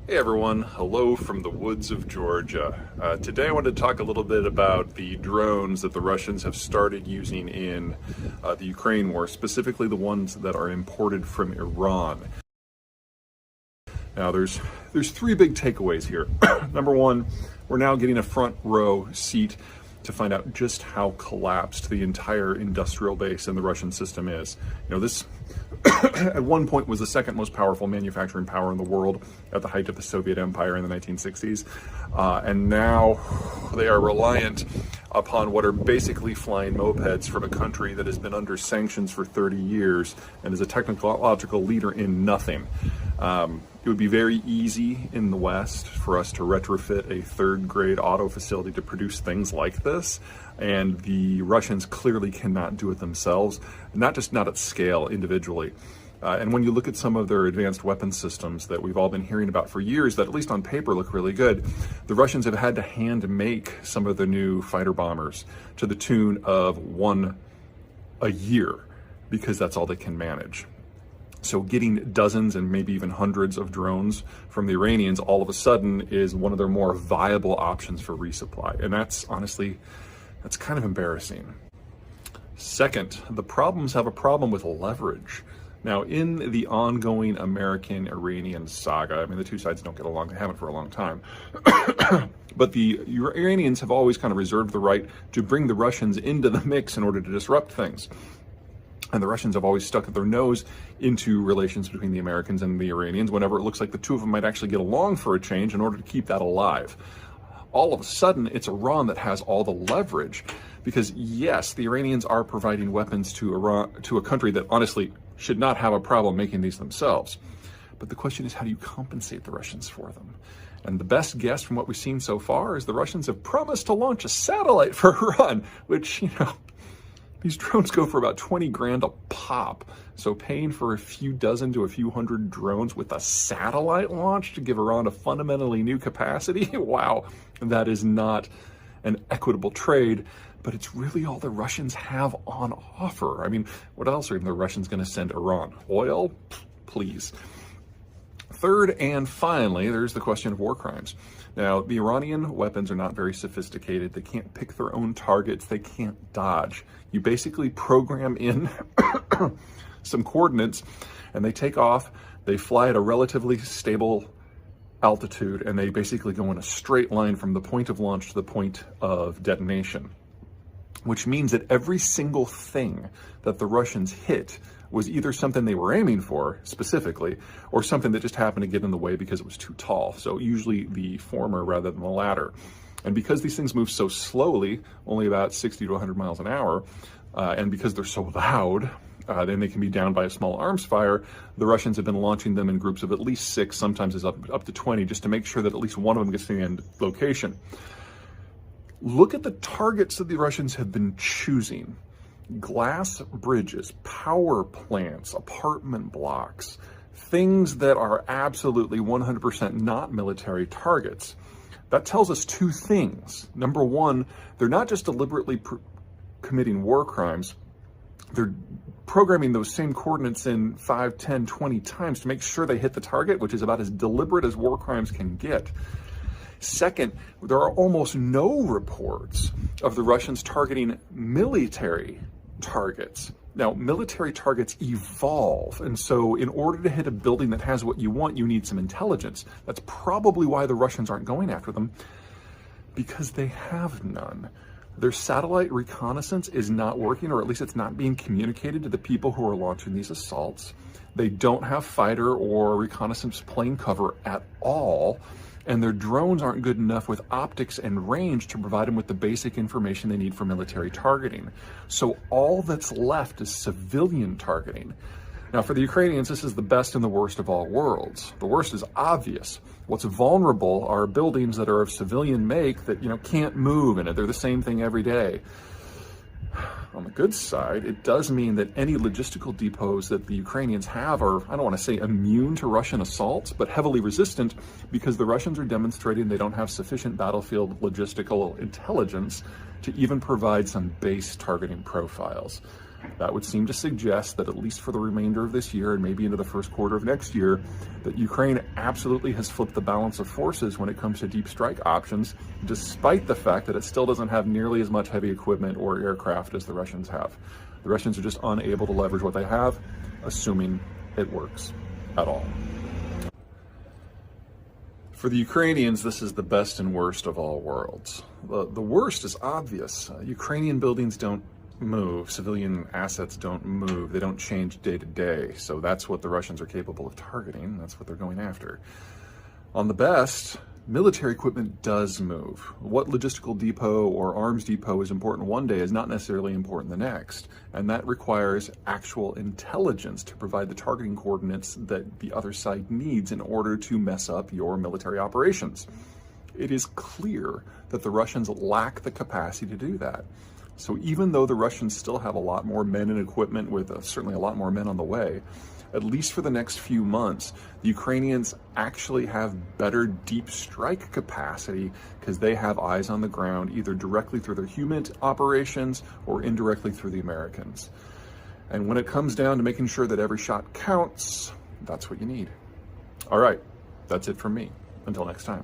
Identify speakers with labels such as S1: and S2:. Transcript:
S1: Hey everyone, hello from the woods of Georgia. Today I wanted to talk a little bit about the drones that the Russians have started using in the Ukraine war, specifically the ones that are imported from Iran. Now there's three big takeaways here. Number one, we're now getting a front row seat to find out just how collapsed the entire industrial base in the Russian system is. This at one point was the second most powerful manufacturing power in the world at the height of the Soviet Empire in the 1960s. And now they are reliant upon what are basically flying mopeds from a country that has been under sanctions for 30 years and is a technological leader in nothing. It would be very easy in the West for us to retrofit a third-grade auto facility to produce things like this, and the Russians clearly cannot do it themselves, not at scale individually. And when you look at some of their advanced weapon systems that we've all been hearing about for years that at least on paper look really good, the Russians have had to hand make some of the new fighter bombers to the tune of one a year because that's all they can manage. So getting dozens and maybe even hundreds of drones from the Iranians all of a sudden is one of their more viable options for resupply. And that's kind of embarrassing. Second, the problems have a problem with leverage. Now, in the ongoing American-Iranian saga, the two sides don't get along, they haven't for a long time, but the Iranians have always kind of reserved the right to bring the Russians into the mix in order to disrupt things. And the Russians have always stuck their nose into relations between the Americans and the Iranians whenever it looks like the two of them might actually get along for a change in order to keep that alive. All of a sudden, it's Iran that has all the leverage because, yes, the Iranians are providing weapons to Iran, to a country that honestly should not have a problem making these themselves. But the question is, how do you compensate the Russians for them? And the best guess from what we've seen so far is the Russians have promised to launch a satellite for Iran, which, these drones go for about 20 grand a pop. So paying for a few dozen to a few hundred drones with a satellite launch to give Iran a fundamentally new capacity, wow, that is not an equitable trade, but it's really all the Russians have on offer. What else are the Russians going to send Iran? Oil? Please. Third and finally, there's the question of war crimes. Now, the Iranian weapons are not very sophisticated. They can't pick their own targets. They can't dodge. You basically program in some coordinates and they take off. They fly at a relatively stable altitude and they basically go in a straight line from the point of launch to the point of detonation, which means that every single thing that the Russians hit was either something they were aiming for specifically or something that just happened to get in the way because it was too tall. So usually the former rather than the latter. And because these things move so slowly, only about 60 to 100 miles an hour, and because they're so loud, then they can be downed by a small arms fire, the Russians have been launching them in groups of at least 6, sometimes is up to 20, just to make sure that at least one of them gets to the end location. Look at the targets that the Russians have been choosing. Glass bridges, power plants, apartment blocks, things that are absolutely 100% not military targets. That tells us two things. Number one, they're not just deliberately committing war crimes, they're programming those same coordinates in 5, 10, 20 times to make sure they hit the target, which is about as deliberate as war crimes can get. Second, there are almost no reports of the Russians targeting military targets. Now, military targets evolve, and so in order to hit a building that has what you want, you need some intelligence. That's probably why the Russians aren't going after them, because they have none. Their satellite reconnaissance is not working, or at least it's not being communicated to the people who are launching these assaults. They don't have fighter or reconnaissance plane cover at all. And their drones aren't good enough with optics and range to provide them with the basic information they need for military targeting. So all that's left is civilian targeting. Now, for the Ukrainians, this is the best and the worst of all worlds. The worst is obvious. What's vulnerable are buildings that are of civilian make that, can't move, and they're the same thing every day. On the good side, it does mean that any logistical depots that the Ukrainians have are, I don't want to say immune to Russian assaults, but heavily resistant because the Russians are demonstrating they don't have sufficient battlefield logistical intelligence to even provide some base targeting profiles. That would seem to suggest that at least for the remainder of this year and maybe into the first quarter of next year, that Ukraine absolutely has flipped the balance of forces when it comes to deep strike options, despite the fact that it still doesn't have nearly as much heavy equipment or aircraft as the Russians have. The Russians are just unable to leverage what they have, assuming it works at all. For the Ukrainians, this is the best and worst of all worlds. The worst is obvious. Ukrainian buildings don't move. Civilian assets don't move. They don't change day to day. So that's what the Russians are capable of targeting. That's what they're going after. On the best, military equipment does move. What logistical depot or arms depot is important one day is not necessarily important the next. And that requires actual intelligence to provide the targeting coordinates that the other side needs in order to mess up your military operations. It is clear that the Russians lack the capacity to do that. So even though the Russians still have a lot more men and equipment, with certainly a lot more men on the way, at least for the next few months, the Ukrainians actually have better deep strike capacity because they have eyes on the ground, either directly through their human operations or indirectly through the Americans. And when it comes down to making sure that every shot counts, that's what you need. All right, that's it from me. Until next time.